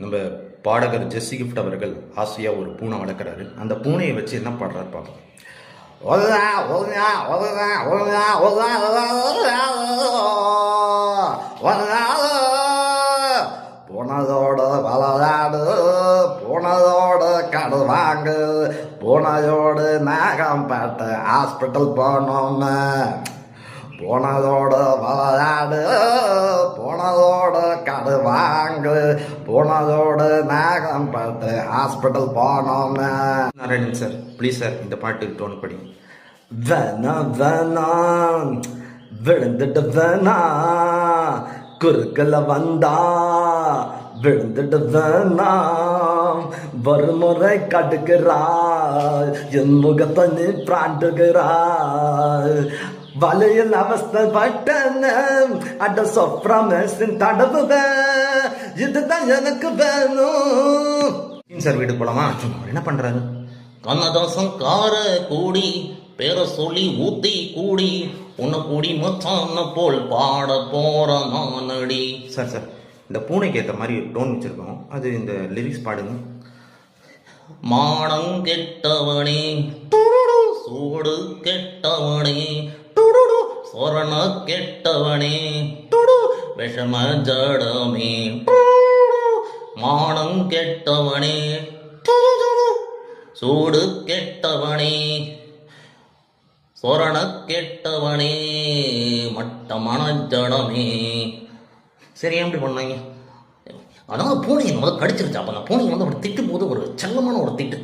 நம்ம பாடகர் ஜெஸ்ஸி கிஃப்ட் அவர்கள் ஆசையாக ஒரு பூனை வளர்க்குறாரு. அந்த பூனையை வச்சு என்ன பாடுறாரு பார்ப்போம். போனதோட வளராடு, போனதோட கடை வாங்கு, போனதோடு நாகம் பாட்டு ஹாஸ்பிட்டல் போனோன்னு. போனதோட வளராடு, போனதோட கடை வாங்கு, போனதோடு நாகம் பாட்டு ஹாஸ்பிட்டல் போனோன்னு. நாராயணன் சார், ப்ளீஸ் சார் இந்த பாட்டு டோன் படி. வேணாம் விழுந்துட்டு வேணாம், குறுக்கல வந்தா விழுந்துட்டு வேணாம், வருமுறை கடுக்கிறாய் என் முகத்தை நீ பிராண்டுகிறாய், வலையில் அவஸ்தப்பட்டன அட சொப்ரமேசின் தடவுவேன், இதுதான் எனக்கு வேணும். சார் வீட்டுக்கு போலாமா? என்ன பண்றாரு? கண்ணதாசம் கார கூடி பேரை சொல்லி ஊத்தி கூடி உன்னை கூடி மச்சான போல் பாட போற நானடி. சார் சார் இந்த பூனைக்கு ஏற்ற மாதிரி டோன் வச்சுருக்கோம், அது இந்த லிரிக்ஸ் பாடுங்க. மானம் கெட்டவனே துடுடு, சூடு கெட்டவனே துடுடு, சொரண கெட்டவனே துடு, விஷம ஜடமே துடு, மானம் கெட்டவனே துடு, சூடு கெட்டவனே சொரண கெட்டவனே மட்டமான ஜடமே. சரி, ஏன் இப்படி பண்ணாங்க? அதாவது பூனையை முதல்ல கடிச்சிருச்சா. அப்போ அந்த பூனையை வந்து அப்படி திட்டும் போது ஒரு செல்லமான ஒரு திட்டு.